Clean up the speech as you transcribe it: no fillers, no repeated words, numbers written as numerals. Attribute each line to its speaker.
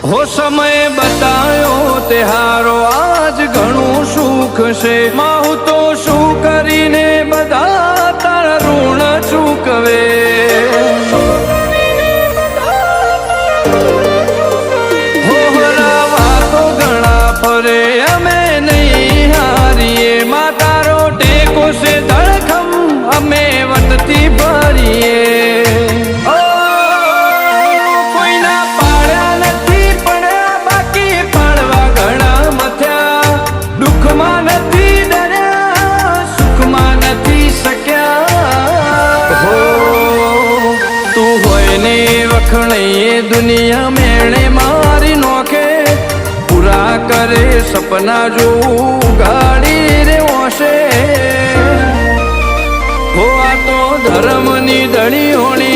Speaker 1: હો સમય બતાયો તે હારો આજ ઘણું સુખ છે માહુ તો શું કરીને બધા તારા ઋણ ચૂકવે હોહરાવા તો ઘણા ફરે અમે નહીં હારીએ માં તારો ટેકો છે ધડખમ અમે વટતી ભરીએ दुनिया मेणे मारी नोखे पूरा करे सपना जो गाड़ी रे ओशे हो आ तो धर्म नी धड़ी होनी